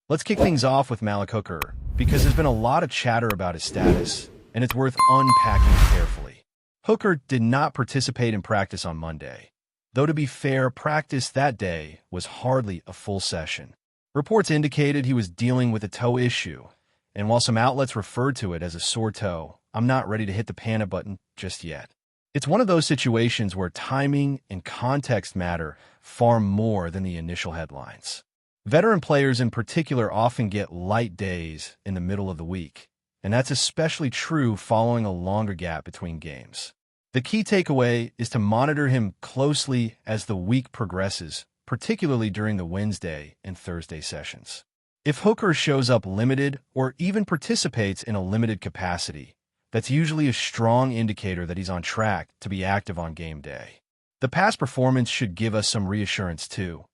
Let's kick things off with Malik Hooker, because there's been a lot of chatter about his status, and it's worth unpacking carefully. Hooker did not participate in practice on Monday, though to be fair, practice that day was hardly a full session. Reports indicated he was dealing with a toe issue, and while some outlets referred to it as a sore toe, I'm not ready to hit the panic button just yet. It's one of those situations where timing and context matter far more than the initial headlines. Veteran players in particular often get light days in the middle of the week, and that's especially true following a longer gap between games. The key takeaway is to monitor him closely as the week progresses, particularly during the Wednesday and Thursday sessions. If Hooker shows up limited or even participates in a limited capacity, that's usually a strong indicator that he's on track to be active on game day. The past performance should give us some reassurance too.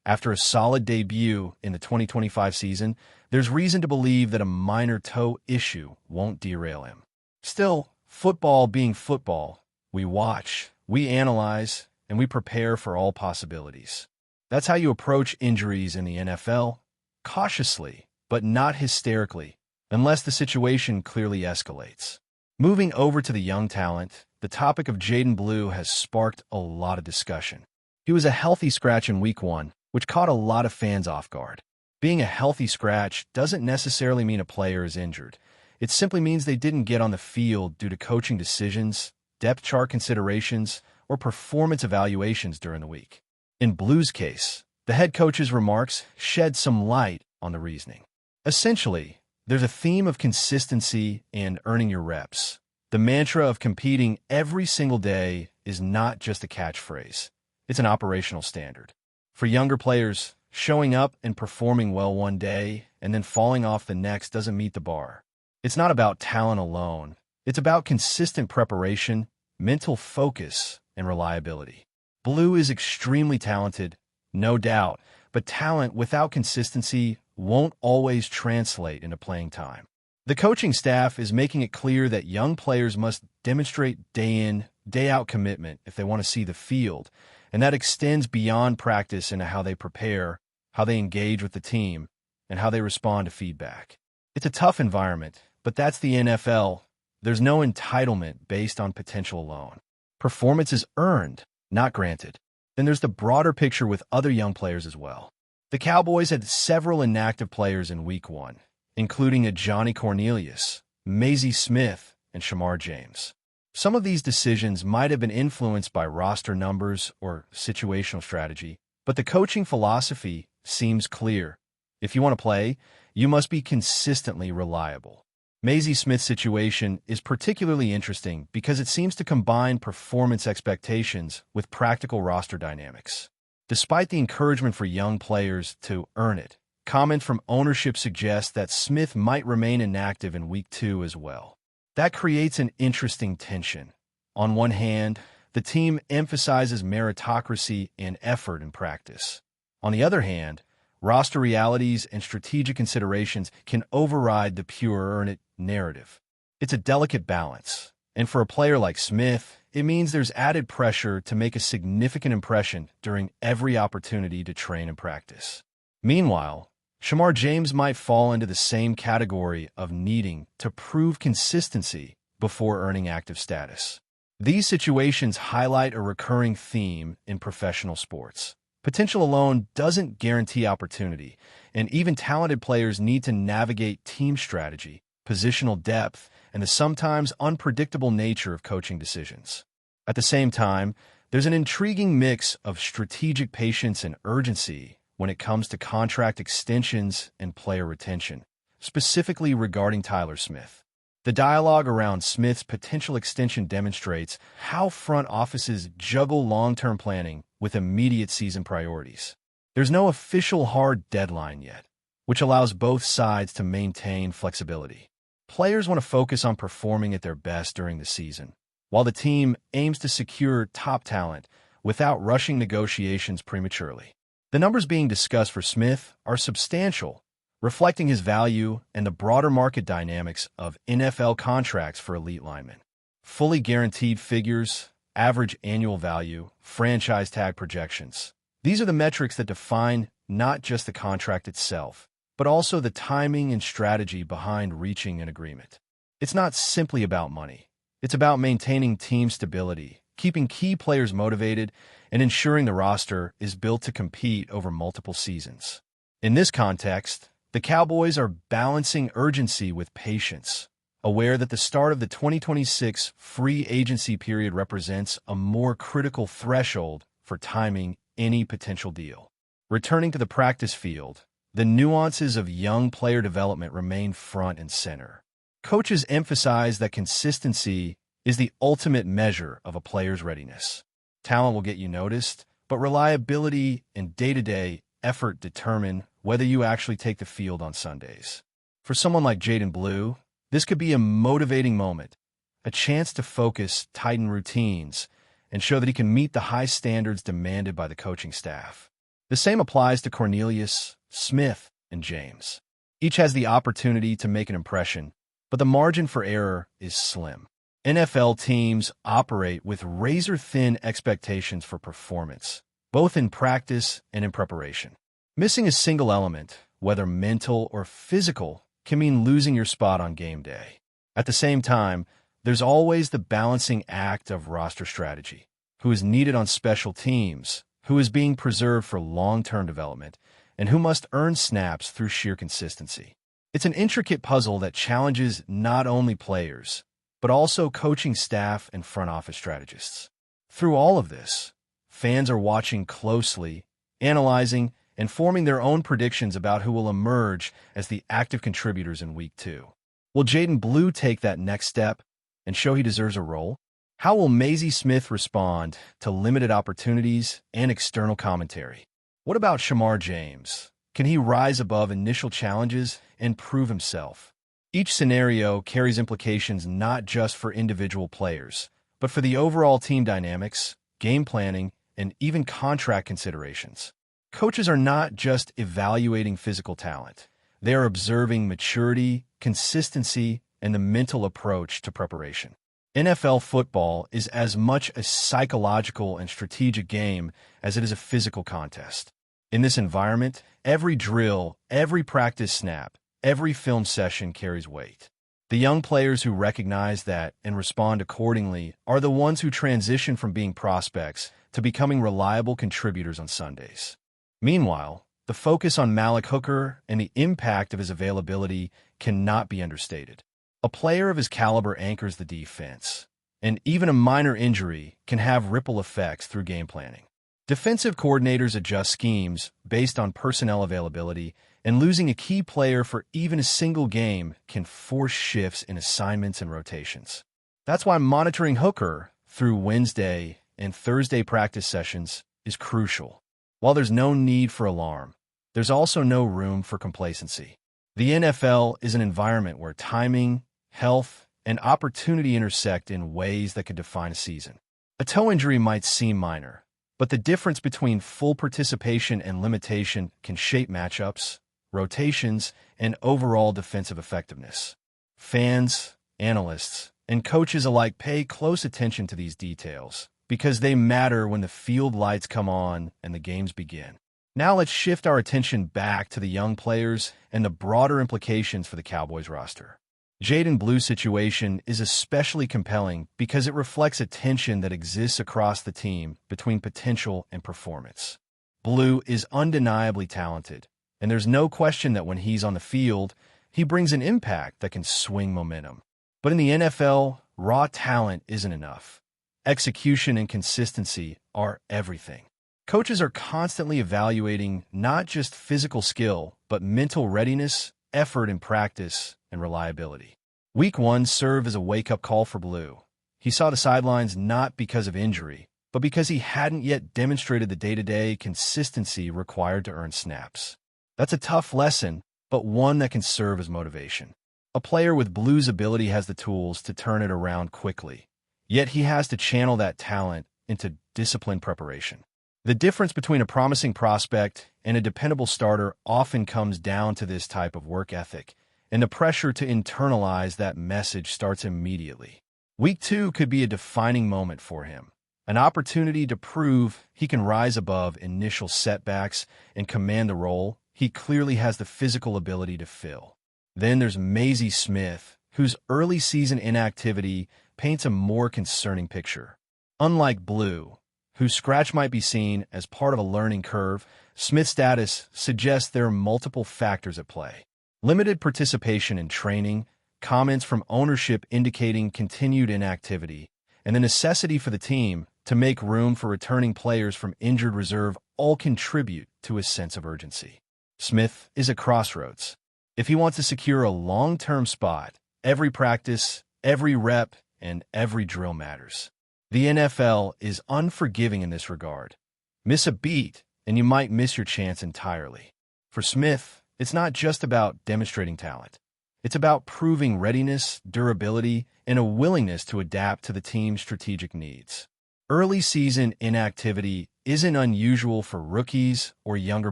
After a solid debut in the 2025 season, there's reason to believe that a minor toe issue won't derail him. Still, football being football, we watch, we analyze, and we prepare for all possibilities. That's how you approach injuries in the NFL, cautiously, but not hysterically, unless the situation clearly escalates. Moving over to the young talent, the topic of Jaden Blue has sparked a lot of discussion. He was a healthy scratch in Week 1, which caught a lot of fans off guard. Being a healthy scratch doesn't necessarily mean a player is injured. It simply means they didn't get on the field due to coaching decisions, depth chart considerations, or performance evaluations during the week. In Blue's case, the head coach's remarks shed some light on the reasoning. Essentially, there's a theme of consistency and earning your reps. The mantra of competing every single day is not just a catchphrase. It's an operational standard. For younger players, showing up and performing well one day and then falling off the next doesn't meet the bar. It's not about talent alone. It's about consistent preparation, mental focus, and reliability. Blue is extremely talented, no doubt, but talent without consistency won't always translate into playing time. The coaching staff is making it clear that young players must demonstrate day in, day out commitment if they want to see the field, and that extends beyond practice into how they prepare, how they engage with the team, and how they respond to feedback. It's a tough environment, but that's the NFL. There's no entitlement based on potential alone. Performance is earned, not granted. Then there's the broader picture with other young players as well. The Cowboys had several inactive players in Week 1, including a Johnny Cornelius, Myles Smith, and Shamar James. Some of these decisions might have been influenced by roster numbers or situational strategy, but the coaching philosophy seems clear. If you want to play, you must be consistently reliable. Myles Smith's situation is particularly interesting because it seems to combine performance expectations with practical roster dynamics. Despite the encouragement for young players to earn it, comment from ownership suggests that Smith might remain inactive in Week 2 as well. That creates an interesting tension. On one hand, the team emphasizes meritocracy and effort in practice. On the other hand, roster realities and strategic considerations can override the pure earn-it narrative. It's a delicate balance, and for a player like Smith, it means there's added pressure to make a significant impression during every opportunity to train and practice. Meanwhile, Shamar James might fall into the same category of needing to prove consistency before earning active status. These situations highlight a recurring theme in professional sports. Potential alone doesn't guarantee opportunity, and even talented players need to navigate team strategy, positional depth, and the sometimes unpredictable nature of coaching decisions. At the same time, there's an intriguing mix of strategic patience and urgency when it comes to contract extensions and player retention, specifically regarding Tyler Smith. The dialogue around Smith's potential extension demonstrates how front offices juggle long-term planning with immediate season priorities. There's no official hard deadline yet, which allows both sides to maintain flexibility. Players want to focus on performing at their best during the season, while the team aims to secure top talent without rushing negotiations prematurely. The numbers being discussed for Smith are substantial, reflecting his value and the broader market dynamics of NFL contracts for elite linemen. Fully guaranteed figures, average annual value, franchise tag projections. These are the metrics that define not just the contract itself, but also the timing and strategy behind reaching an agreement. It's not simply about money. It's about maintaining team stability, keeping key players motivated, and ensuring the roster is built to compete over multiple seasons. In this context, the Cowboys are balancing urgency with patience, aware that the start of the 2026 free agency period represents a more critical threshold for timing any potential deal. Returning to the practice field, the nuances of young player development remain front and center. Coaches emphasize that consistency is the ultimate measure of a player's readiness. Talent will get you noticed, but reliability and day-to-day effort determine whether you actually take the field on Sundays. For someone like Jaden Blue, this could be a motivating moment, a chance to focus, tighten routines, and show that he can meet the high standards demanded by the coaching staff. The same applies to Cornelius, Smith, and James. Each has the opportunity to make an impression, but the margin for error is slim. NFL teams operate with razor-thin expectations for performance, both in practice and in preparation. Missing a single element, whether mental or physical, can mean losing your spot on game day. At the same time, there's always the balancing act of roster strategy. Who is needed on special teams, who is being preserved for long-term development, and who must earn snaps through sheer consistency. It's an intricate puzzle that challenges not only players, but also coaching staff and front office strategists. Through all of this, fans are watching closely, analyzing, and forming their own predictions about who will emerge as the active contributors in Week 2. Will Jaden Blue take that next step and show he deserves a role? How will Myles Smith respond to limited opportunities and external commentary? What about Shamar James? Can he rise above initial challenges and prove himself? Each scenario carries implications not just for individual players, but for the overall team dynamics, game planning, and even contract considerations. Coaches are not just evaluating physical talent. They are observing maturity, consistency, and the mental approach to preparation. NFL football is as much a psychological and strategic game as it is a physical contest. In this environment, every drill, every practice snap, every film session carries weight. The young players who recognize that and respond accordingly are the ones who transition from being prospects to becoming reliable contributors on Sundays. Meanwhile, the focus on Malik Hooker and the impact of his availability cannot be understated. A player of his caliber anchors the defense, and even a minor injury can have ripple effects through game planning. Defensive coordinators adjust schemes based on personnel availability, and losing a key player for even a single game can force shifts in assignments and rotations. That's why monitoring Hooker through Wednesday and Thursday practice sessions is crucial. While there's no need for alarm, there's also no room for complacency. The NFL is an environment where timing, health, and opportunity intersect in ways that could define a season. A toe injury might seem minor, but the difference between full participation and limitation can shape matchups, rotations, and overall defensive effectiveness. Fans, analysts, and coaches alike pay close attention to these details because they matter when the field lights come on and the games begin. Now let's shift our attention back to the young players and the broader implications for the Cowboys roster. Jaden Blue's situation is especially compelling because it reflects a tension that exists across the team between potential and performance. Blue is undeniably talented, and there's no question that when he's on the field, he brings an impact that can swing momentum. But in the NFL, raw talent isn't enough. Execution and consistency are everything. Coaches are constantly evaluating not just physical skill, but mental readiness, effort in practice, and reliability. Week 1 served as a wake-up call for Blue. He saw the sidelines not because of injury, but because he hadn't yet demonstrated the day-to-day consistency required to earn snaps. That's a tough lesson, but one that can serve as motivation. A player with Blue's ability has the tools to turn it around quickly, yet he has to channel that talent into disciplined preparation. The difference between a promising prospect and a dependable starter often comes down to this type of work ethic, and the pressure to internalize that message starts immediately. Week 2 could be a defining moment for him, an opportunity to prove he can rise above initial setbacks and command the role he clearly has the physical ability to fill. Then there's Myles Smith, whose early season inactivity paints a more concerning picture. Unlike Blue, whose scratch might be seen as part of a learning curve, Smith's status suggests there are multiple factors at play. Limited participation in training, comments from ownership indicating continued inactivity, and the necessity for the team to make room for returning players from injured reserve all contribute to his sense of urgency. Smith is at crossroads. If he wants to secure a long-term spot, every practice, every rep, and every drill matters. The NFL is unforgiving in this regard. Miss a beat, and you might miss your chance entirely. For Smith, it's not just about demonstrating talent. It's about proving readiness, durability, and a willingness to adapt to the team's strategic needs. Early season inactivity isn't unusual for rookies or younger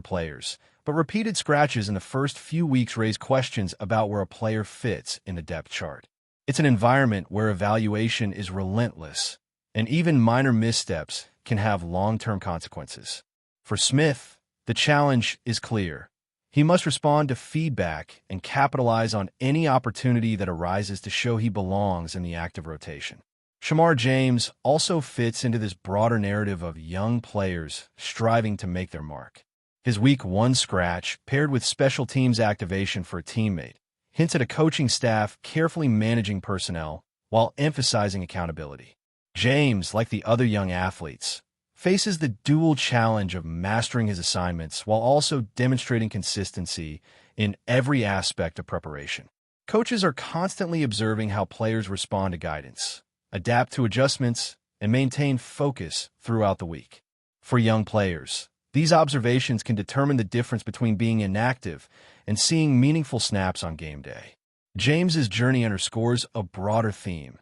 players, but repeated scratches in the first few weeks raise questions about where a player fits in the depth chart. It's an environment where evaluation is relentless, and even minor missteps can have long-term consequences. For Smith, the challenge is clear. He must respond to feedback and capitalize on any opportunity that arises to show he belongs in the active rotation. Shamar James also fits into this broader narrative of young players striving to make their mark. His Week 1 scratch, paired with special teams activation for a teammate, hints at a coaching staff carefully managing personnel while emphasizing accountability. James, like the other young athletes, faces the dual challenge of mastering his assignments while also demonstrating consistency in every aspect of preparation. Coaches are constantly observing how players respond to guidance, adapt to adjustments, and maintain focus throughout the week. For young players, these observations can determine the difference between being inactive and seeing meaningful snaps on game day. James's journey underscores a broader theme.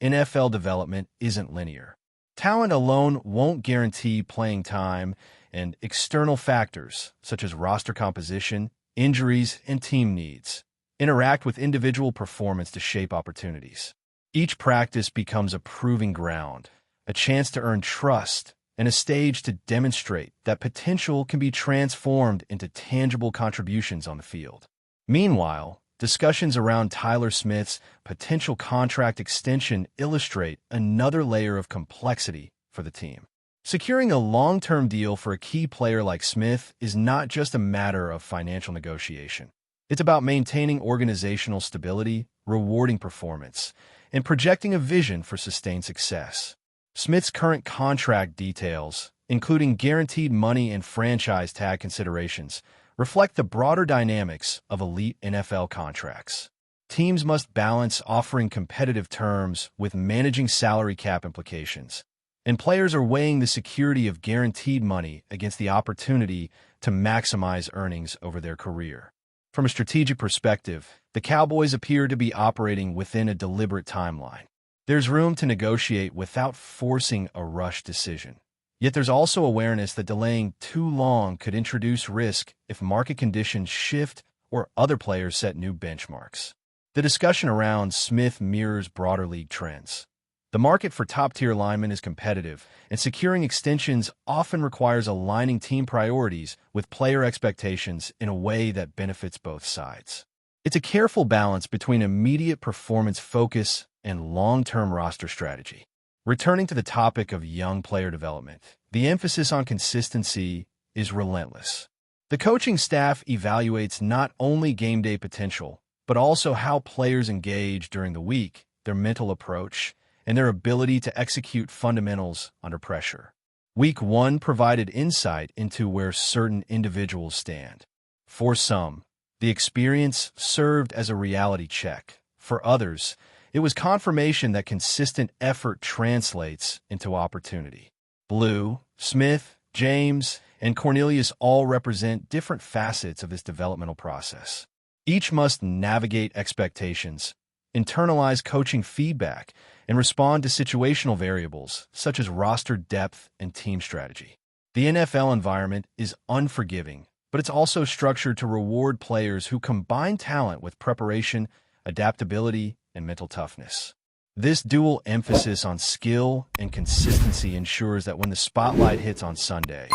NFL development isn't linear. Talent alone won't guarantee playing time, and external factors, such as roster composition, injuries, and team needs, interact with individual performance to shape opportunities. Each practice becomes a proving ground, a chance to earn trust, and a stage to demonstrate that potential can be transformed into tangible contributions on the field. Meanwhile, discussions around Tyler Smith's potential contract extension illustrate another layer of complexity for the team. Securing a long-term deal for a key player like Smith is not just a matter of financial negotiation. It's about maintaining organizational stability, rewarding performance, and projecting a vision for sustained success. Smith's current contract details, including guaranteed money and franchise tag considerations, reflect the broader dynamics of elite NFL contracts. Teams must balance offering competitive terms with managing salary cap implications, and players are weighing the security of guaranteed money against the opportunity to maximize earnings over their career. From a strategic perspective, the Cowboys appear to be operating within a deliberate timeline. There's room to negotiate without forcing a rushed decision. Yet there's also awareness that delaying too long could introduce risk if market conditions shift or other players set new benchmarks. The discussion around Smith mirrors broader league trends. The market for top-tier linemen is competitive, and securing extensions often requires aligning team priorities with player expectations in a way that benefits both sides. It's a careful balance between immediate performance focus and long-term roster strategy. Returning to the topic of young player development, the emphasis on consistency is relentless. The coaching staff evaluates not only game day potential, but also how players engage during the week, their mental approach, and their ability to execute fundamentals under pressure. Week 1 provided insight into where certain individuals stand. For some, the experience served as a reality check. For others, it was confirmation that consistent effort translates into opportunity. Blue, Smith, James, and Cornelius all represent different facets of this developmental process. Each must navigate expectations, internalize coaching feedback, and respond to situational variables such as roster depth and team strategy. The NFL environment is unforgiving, but it's also structured to reward players who combine talent with preparation, adaptability, and mental toughness. This dual emphasis on skill and consistency ensures that when the spotlight hits on Sunday,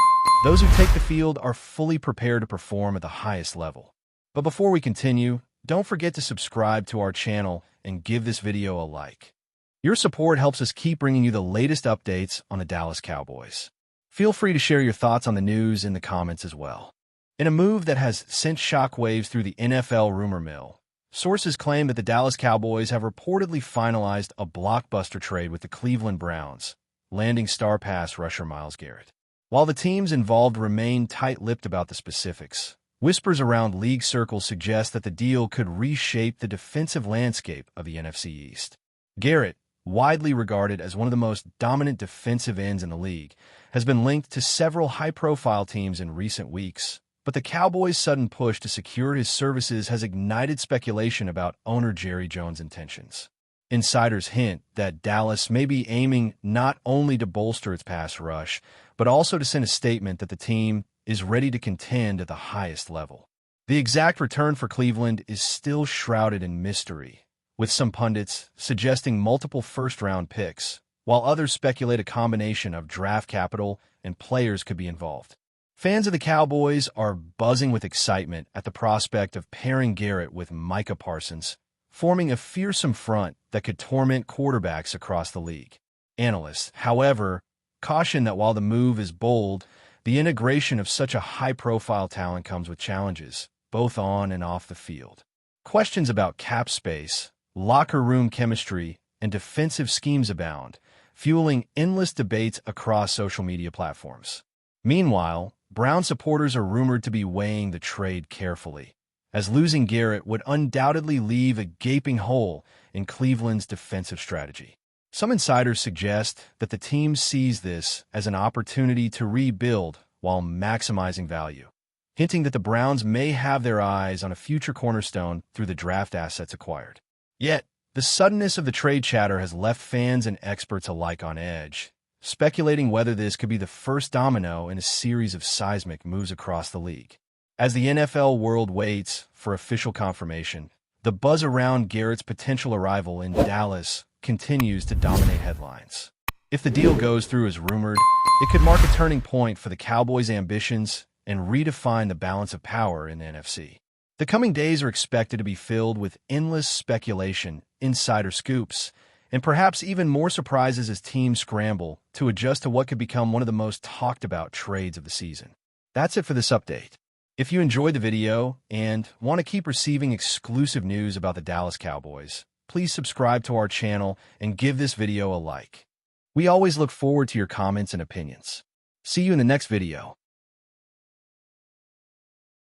Those who take the field are fully prepared to perform at the highest level. But before we continue, don't forget to subscribe to our channel and give this video a like. Your support helps us keep bringing you the latest updates on the Dallas Cowboys. Feel free to share your thoughts on the news in the comments as well. In a move that has sent shockwaves through the NFL rumor mill, sources claim that the Dallas Cowboys have reportedly finalized a blockbuster trade with the Cleveland Browns, landing star pass rusher Myles Garrett. While the teams involved remain tight-lipped about the specifics, whispers around league circles suggest that the deal could reshape the defensive landscape of the NFC East. Garrett, widely regarded as one of the most dominant defensive ends in the league, has been linked to several high-profile teams in recent weeks, but the Cowboys' sudden push to secure his services has ignited speculation about owner Jerry Jones' intentions. Insiders hint that Dallas may be aiming not only to bolster its pass rush, but also to send a statement that the team is ready to contend at the highest level. The exact return for Cleveland is still shrouded in mystery, with some pundits suggesting multiple first-round picks, while others speculate a combination of draft capital and players could be involved. Fans of the Cowboys are buzzing with excitement at the prospect of pairing Garrett with Micah Parsons, forming a fearsome front that could torment quarterbacks across the league. Analysts, however, caution that while the move is bold, the integration of such a high-profile talent comes with challenges, both on and off the field. Questions about cap space, locker room chemistry, and defensive schemes abound, fueling endless debates across social media platforms. Meanwhile, Brown supporters are rumored to be weighing the trade carefully, as losing Garrett would undoubtedly leave a gaping hole in Cleveland's defensive strategy. Some insiders suggest that the team sees this as an opportunity to rebuild while maximizing value, hinting that the Browns may have their eyes on a future cornerstone through the draft assets acquired. Yet, the suddenness of the trade chatter has left fans and experts alike on edge, speculating whether this could be the first domino in a series of seismic moves across the league. As the NFL world waits for official confirmation, the buzz around Garrett's potential arrival in Dallas continues to dominate headlines. If the deal goes through as rumored, it could mark a turning point for the Cowboys' ambitions and redefine the balance of power in the NFC. The coming days are expected to be filled with endless speculation, insider scoops, and perhaps even more surprises as teams scramble to adjust to what could become one of the most talked-about trades of the season. That's it for this update. If you enjoyed the video and want to keep receiving exclusive news about the Dallas Cowboys, please subscribe to our channel and give this video a like. We always look forward to your comments and opinions. See you in the next video.